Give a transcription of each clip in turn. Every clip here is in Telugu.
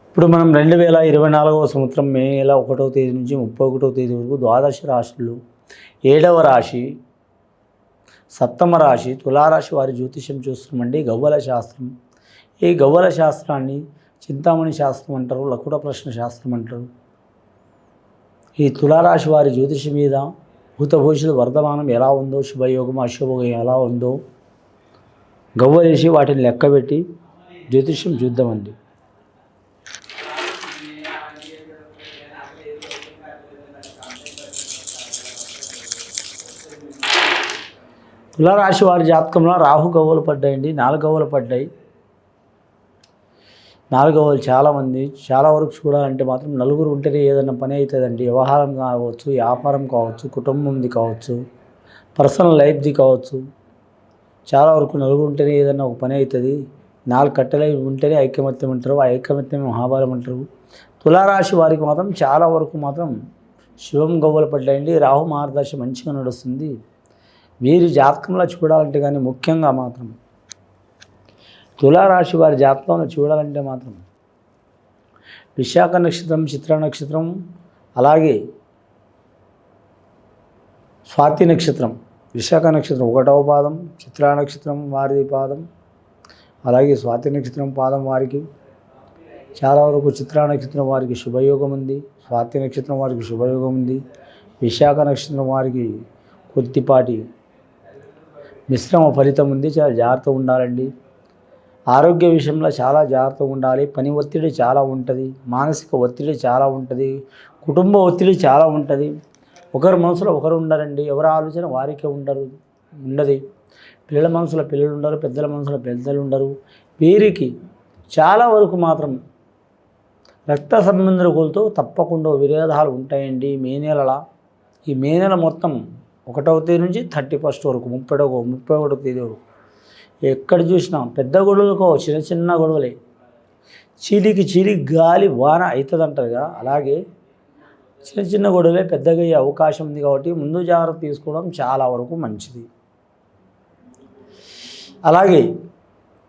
ఇప్పుడు మనం 2024వ సంవత్సరం మే నెల 1వ తేదీ నుంచి 31వ తేదీ వరకు ద్వాదశ రాశులు 7వ రాశి సప్తమ రాశి తులారాశి వారి జ్యోతిష్యం చూస్తున్నామండి. గవ్వల శాస్త్రం. ఈ గవ్వల శాస్త్రాన్ని చింతామణి శాస్త్రం అంటారు, లకుట ప్రశ్న శాస్త్రం అంటారు. ఈ తులారాశి వారి జ్యోతిషం మీద భూతభవిష్యత్తు వర్తమానం ఎలా ఉందో, శుభయోగం అశుభయోగం ఎలా ఉందో గవ్వలేసి వాటిని లెక్కబెట్టి జ్యోతిష్యం చూద్దామండి. తులారాశి వారి జాతకంలో రాహు గవ్వలు పడ్డాయండి. 4 గవ్వలు పడ్డాయి. 4 గవ్వలు చాలామంది చాలా వరకు చూడాలంటే మాత్రం నలుగురు ఉంటేనే ఏదైనా పని అవుతుందండి. వ్యవహారం కావచ్చు, వ్యాపారం కావచ్చు, కుటుంబంది కావచ్చు, పర్సనల్ లైఫ్ది కావచ్చు. చాలా వరకు నలుగురు ఉంటేనే ఏదైనా ఒక పని అవుతుంది. 4 కట్టెలు ఉంటేనే ఐకమత్యం అంటారు. ఆ ఐకమత్యం మహాబలం అంటారు. తులారాశి వారికి మాత్రం చాలా వరకు మాత్రం శుభం గవ్వలు పడ్డాయండి. రాహు మార్గదర్శి మంచిగా నడుస్తుంది. వీరి జాతకంలో చూడాలంటే కానీ ముఖ్యంగా మాత్రం తులారాశి వారి జాతకంలో చూడాలంటే మాత్రం విశాఖ నక్షత్రం, చిత్ర నక్షత్రం, అలాగే స్వాతి నక్షత్రం. విశాఖ నక్షత్రం 1వ పాదం, చిత్రా నక్షత్రం వారి పాదం, అలాగే స్వాతి నక్షత్రం పాదం వారికి చాలా వరకు చిత్రా నక్షత్రం వారికి శుభయోగం ఉంది. స్వాతి నక్షత్రం వారికి శుభయోగం ఉంది. విశాఖ నక్షత్రం వారికి కొద్దిపాటి మిశ్రమ ఫలితం ఉంది. చాలా జాగ్రత్తగా ఉండాలండి. ఆరోగ్య విషయంలో చాలా జాగ్రత్తగా ఉండాలి. పని ఒత్తిడి చాలా ఉంటుంది. మానసిక ఒత్తిడి చాలా ఉంటుంది. కుటుంబ ఒత్తిడి చాలా ఉంటుంది. ఒకరి మనసులో ఒకరు ఉండరండి. ఎవరి ఆలోచన వారికే ఉండదు. పిల్లల మనసులో పిల్లలు ఉండరు, పెద్దల మనసులో పెద్దలు ఉండరు. వీరికి చాలా వరకు మాత్రం రక్త సంబంధికులతో తప్పకుండా విరోధాలు ఉంటాయండి. ఈ మే నెల మొత్తం 1వ తేదీ నుంచి 31st వరకు 31వ తేదీ వరకు ఎక్కడ చూసినా పెద్ద గొడవలు కావు, చిన్న గొడవలే. చీలికి గాలి వాన అవుతుంది అంటారుగా, అలాగే చిన్న గొడవలే పెద్దగా అయ్యే అవకాశం ఉంది. కాబట్టి ముందు జాగ్రత్త తీసుకోవడం చాలా వరకు మంచిది. అలాగే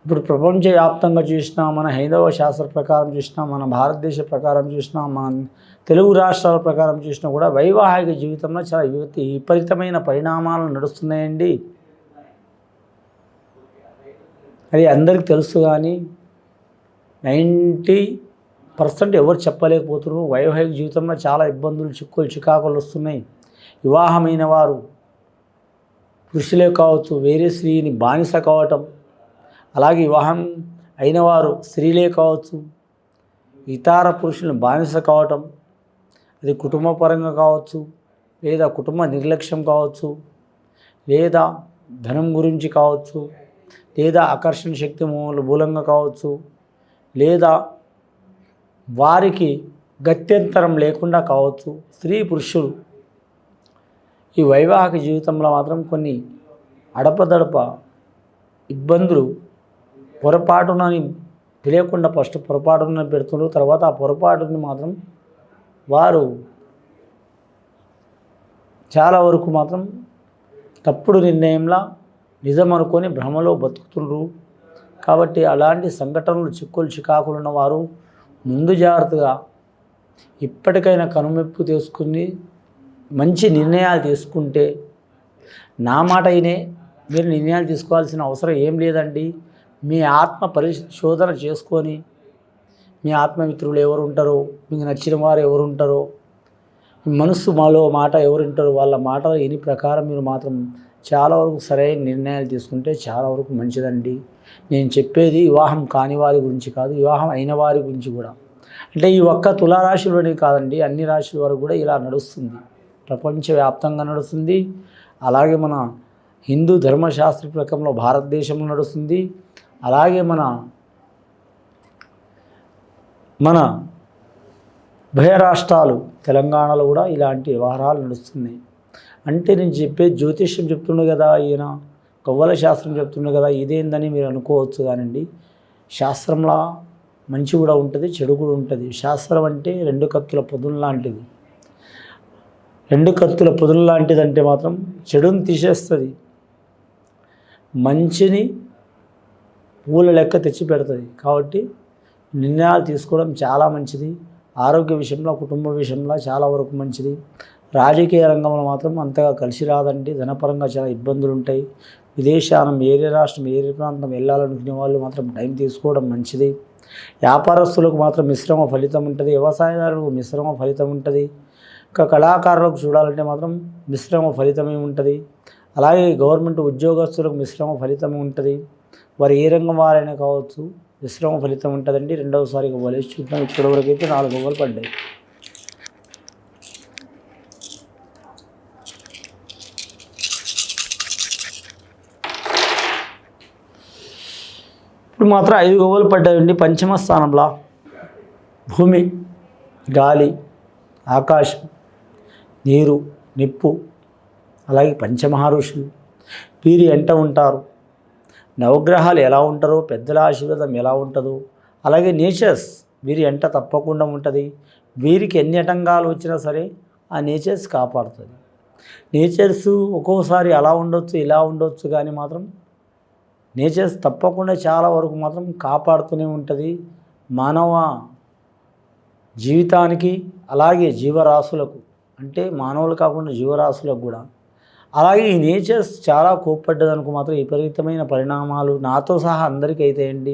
ఇప్పుడు ప్రపంచవ్యాప్తంగా చూసినా, మన హైందవ శాస్త్ర ప్రకారం చూసినా, మన భారతదేశ ప్రకారం చూసినా, మన తెలుగు రాష్ట్రాల ప్రకారం చూసినా కూడా వైవాహిక జీవితంలో చాలా విపరీతమైన పరిణామాలు నడుస్తున్నాయండి. అది అందరికీ తెలుసు, కానీ 90% ఎవరు చెప్పలేకపోతున్నారు. వైవాహిక జీవితంలో చాలా ఇబ్బందులు, చికాకులు వస్తున్నాయి. వివాహమైన వారు పురుషులే కావచ్చు, వేరే స్త్రీని బానిస కావటం, అలాగే వివాహం అయిన వారు స్త్రీలే కావచ్చు, ఇతర పురుషులను బానిస కావటం, అది కుటుంబపరంగా కావచ్చు, లేదా కుటుంబ నిర్లక్ష్యం కావచ్చు, లేదా ధనం గురించి కావచ్చు, లేదా ఆకర్షణ శక్తి మూలంగా కావచ్చు, లేదా వారికి గత్యంతరం లేకుండా కావచ్చు. స్త్రీ పురుషులు ఈ వైవాహిక జీవితంలో మాత్రం కొన్ని అడపదడప ఇబ్బందులు పొరపాటునని తెలియకుండా ఫస్ట్ పొరపాటున పెడుతున్నారు. తర్వాత ఆ పొరపాటుని మాత్రం వారు చాలా వరకు మాత్రం తప్పుడు నిర్ణయంలా నిజం అనుకొని భ్రమలో బతుకుతున్నారు. కాబట్టి అలాంటి సంఘటనలు, చికాకులు ఉన్నవారు ముందు జాగ్రత్తగా ఇప్పటికైనా కనుమెప్పు తీసుకుని మంచి నిర్ణయాలు తీసుకుంటే, నా మాట అయినే మీరు నిర్ణయాలు తీసుకోవాల్సిన అవసరం ఏం లేదండి. మీ ఆత్మ పరిశోధన చేసుకొని, మీ ఆత్మమిత్రులు ఎవరు ఉంటారో, మీకు నచ్చిన వారు ఎవరు ఉంటారో, మీ మనస్సు మాట ఎవరు ఉంటారో వాళ్ళ మాట విని ప్రకారం మీరు మాత్రం చాలా వరకు సరైన నిర్ణయాలు తీసుకుంటే చాలా వరకు మంచిదండి. నేను చెప్పేది వివాహం కాని వారి గురించి కాదు, వివాహం అయిన వారి గురించి కూడా. అంటే ఈ ఒక్క తులారాశిలోనే కాదండి, అన్ని రాశుల వరకు కూడా ఇలా నడుస్తుంది. ప్రపంచవ్యాప్తంగా నడుస్తుంది. అలాగే మన హిందూ ధర్మశాస్త్ర ప్రకారంలో భారతదేశంలో నడుస్తుంది. అలాగే మన ఉభయ రాష్ట్రాలు తెలంగాణలో కూడా ఇలాంటి వ్యవహారాలు నడుస్తున్నాయి. అంటే నేను చెప్పేది జ్యోతిష్యం చెప్తుండే కదా, ఈయన గవ్వల శాస్త్రం చెప్తుండే కదా, ఇదేందని మీరు అనుకోవచ్చు. కానండి, శాస్త్రంలో మంచి కూడా ఉంటుంది, చెడు కూడా ఉంటుంది. శాస్త్రం అంటే 2 కత్తుల పొదులు లాంటిది. 2 కత్తుల పొదులు లాంటిది అంటే మాత్రం చెడుని తీసేస్తుంది, మంచిని పూల లెక్క తెచ్చి పెడుతుంది. కాబట్టి నిర్ణయాలు తీసుకోవడం చాలా మంచిది. ఆరోగ్య విషయంలో, కుటుంబ విషయంలో చాలా వరకు మంచిది. రాజకీయ రంగంలో మాత్రం అంతగా కలిసి రాదండి. ధనపరంగా చాలా ఇబ్బందులు ఉంటాయి. విదేశానం ఏరే రాష్ట్రం, ఏరే ప్రాంతం వెళ్ళాలనుకునే వాళ్ళు మాత్రం టైం తీసుకోవడం మంచిది. వ్యాపారస్తులకు మాత్రం మిశ్రమ ఫలితం ఉంటుంది. వ్యవసాయదారులకు మిశ్రమ ఫలితం ఉంటుంది. ఇంకా కళాకారులకు చూడాలంటే మాత్రం మిశ్రమ ఫలితమే ఉంటుంది. అలాగే గవర్నమెంట్ ఉద్యోగస్తులకు మిశ్రమ ఫలితం ఉంటుంది. వారు ఏ రంగం వారైనా కావచ్చు, మిశ్రమ ఫలితం ఉంటుందండి. రెండవసారి గవ్వలేసి చూద్దాం. ఇప్పటివరకు అయితే 4 గవ్వలు పడ్డాయి. ఇప్పుడు మాత్రం 5 గవ్వలు పడ్డాయండి. పంచమ స్థానంలో భూమి, గాలి, ఆకాశం, నీరు, నిప్పు, అలాగే పంచమహారుషులు వీరి ఎంట ఉంటారు. నవగ్రహాలు ఎలా ఉంటారో, పెద్దల ఆశీర్వాదం ఎలా ఉంటుందో, అలాగే నేచర్స్ వీరి ఎంట తప్పకుండా ఉంటుంది. వీరికి ఎన్ని ఆటంకాలు వచ్చినా సరే ఆ నేచర్స్ కాపాడుతుంది. నేచర్స్ ఒక్కోసారి అలా ఉండొచ్చు, ఇలా ఉండొచ్చు, కానీ మాత్రం నేచర్స్ తప్పకుండా చాలా వరకు మాత్రం కాపాడుతూనే ఉంటుంది మానవ జీవితానికి, అలాగే జీవరాశులకు. అంటే మానవులు కాకుండా జీవరాశులకు కూడా. అలాగే ఈ నేచర్స్ చాలా కోప్పడ్డదనుకో మాత్రం విపరీతమైన పరిణామాలు నాతో సహా అందరికీ అవుతాయండి.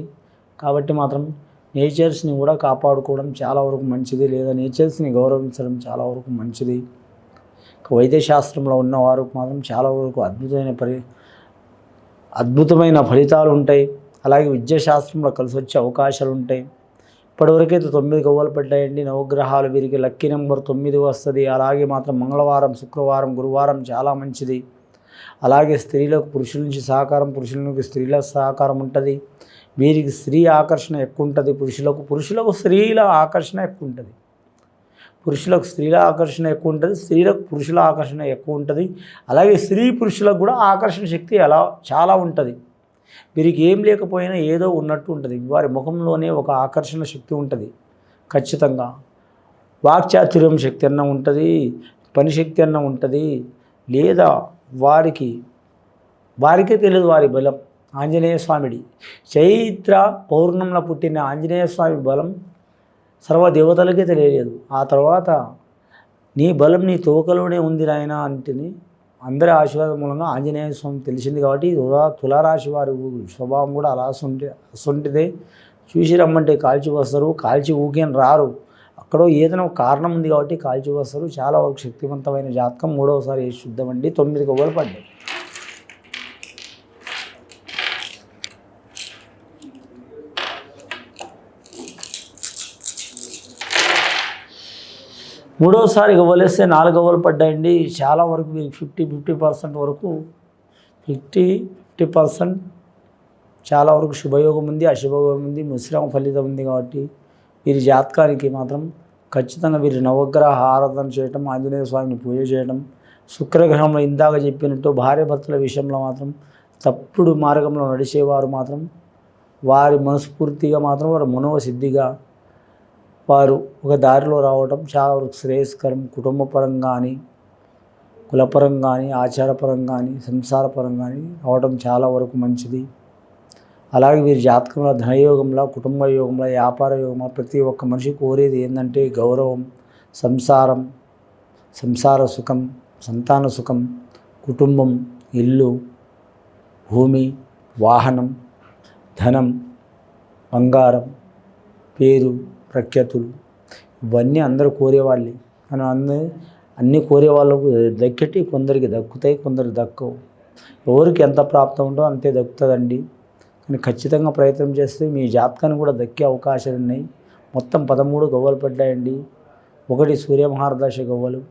కాబట్టి మాత్రం నేచర్స్ని కూడా కాపాడుకోవడం చాలా వరకు మంచిది, లేదా నేచర్స్ని గౌరవించడం చాలా వరకు మంచిది. వైద్యశాస్త్రంలో ఉన్నవారు మాత్రం చాలా వరకు అద్భుతమైన ఫలితాలు ఉంటాయి. అలాగే విద్యాశాస్త్రంలో కలిసి వచ్చే అవకాశాలు ఉంటాయి. ఇప్పటివరకైతే 9 గవ్వలు పడ్డాయండి. నవగ్రహాలు వీరికి లక్కీ నెంబర్ 9 వస్తుంది. అలాగే మాత్రం మంగళవారం, శుక్రవారం, గురువారం చాలా మంచిది. అలాగే స్త్రీలకు పురుషుల నుంచి సహకారం, పురుషుల నుంచి స్త్రీల సహకారం ఉంటుంది. వీరికి స్త్రీ ఆకర్షణ ఎక్కువ ఉంటుంది. పురుషులకు స్త్రీల ఆకర్షణ ఎక్కువ ఉంటుంది. పురుషులకు స్త్రీల ఆకర్షణ ఎక్కువ ఉంటుంది, స్త్రీలకు పురుషుల ఆకర్షణ ఎక్కువ ఉంటుంది. అలాగే స్త్రీ పురుషులకు కూడా ఆకర్షణ శక్తి చాలా ఉంటుంది. వీరికి ఏం లేకపోయినా ఏదో ఉన్నట్టు ఉంటుంది. వారి ముఖంలోనే ఒక ఆకర్షణ శక్తి ఉంటుంది ఖచ్చితంగా. వాక్చాతుర్యం శక్తి అన్న ఉంటుంది, పని శక్తి అన్న ఉంటుంది. లేదా వారికే తెలియదు వారి బలం. ఆంజనేయ స్వామిది చైత్ర పౌర్ణంలో పుట్టిన ఆంజనేయ స్వామి బలం సర్వదేవతలకే తెలియలేదు. ఆ తర్వాత నీ బలం నీ తోకలోనే ఉంది నాయన అంటేనే అందరి ఆశీర్వాదం మూలంగా ఆంజనేయ స్వామి తెలిసింది. కాబట్టి తులారాశి వారి స్వభావం కూడా అలా అసొంటిదే. చూసి రమ్మంటే కాల్చి వస్తారు, కాల్చి ఊకేని రారు. అక్కడో ఏదైనా కారణం ఉంది కాబట్టి కాల్చి వస్తారు. చాలా వరకు శక్తివంతమైన జాతకం. 3వసారి వేసి చూద్దామండి. 9 గవ్వలు పడ్డాయి. మూడోసారి గవ్వలేస్తే 4 గవ్వలు పడ్డాయండి. చాలా వరకు 50% వరకు 50% చాలా వరకు శుభయోగం ఉంది, అశుభయోగం ఉంది, మిశ్రమ ఫలితం ఉంది. కాబట్టి వీరి జాతకానికి మాత్రం ఖచ్చితంగా వీరి నవగ్రహ ఆరాధన చేయటం, ఆంజనేయ స్వామిని పూజ చేయడం, శుక్రగ్రహంలో ఇందాక చెప్పినట్టు భార్యాభర్తల విషయంలో మాత్రం తప్పుడు మార్గంలో నడిచేవారు మాత్రం వారి మనస్ఫూర్తిగా మాత్రం వారు మనోసిద్ధిగా వారు ఒక దారిలో రావడం చాలా వరకు శ్రేయస్కరం. కుటుంబపరంగా కానీ, కులపరంగా కానీ, ఆచారపరంగా కానీ, సంసారపరంగా కానీ రావడం చాలా వరకు మంచిది. అలాగే వీరి జాతకంలో ధనయోగంలో, కుటుంబ యోగంలో, వ్యాపార యోగంలో ప్రతి ఒక్క మనిషి కోరేది ఏంటంటే గౌరవం, సంసార సుఖం, సంతాన సుఖం, కుటుంబం, ఇల్లు, భూమి, వాహనం, ధనం, బంగారం, పేరు, ప్రఖ్యాతులు ఇవన్నీ అందరూ కోరేవాళ్ళే. కానీ అన్నీ కోరే వాళ్ళకు దక్కటి కొందరికి దక్కుతాయి, కొందరికి దక్కవు. ఎవరికి ఎంత ప్రాప్తం ఉందో అంతే దక్కుతుందండి. కానీ ఖచ్చితంగా ప్రయత్నం చేస్తే మీ జాతకాన్ని కూడా దక్కే అవకాశాలు ఉన్నాయి. మొత్తం 13 గవ్వలు పడ్డాయండి. 1 సూర్య మహారదశ గవ్వలు,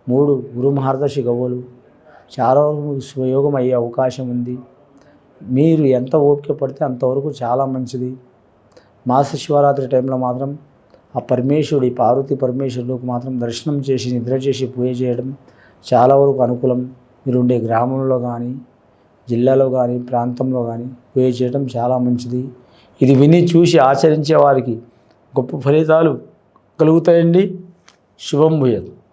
3 గురు మహారదశ గవ్వలు. చాలా శుభయోగం అయ్యే అవకాశం ఉంది. మీరు ఎంత ఓపిక పడితే అంతవరకు చాలా మంచిది. మాస శివరాత్రి టైంలో మాత్రం ఆ పరమేశ్వరుడి పార్వతీ పరమేశ్వరుడికి మాత్రం దర్శనం చేసి నిద్ర చేసి పూజ చేయడం చాలా వరకు అనుకూలం. మీరు ఉండే గ్రామంలో కానీ, జిల్లాలో కానీ, ప్రాంతంలో కానీ పూజ చేయడం చాలా మంచిది. ఇది విని చూసి ఆచరించే వారికి గొప్ప ఫలితాలు కలుగుతాయండి. శుభం భూయాత్.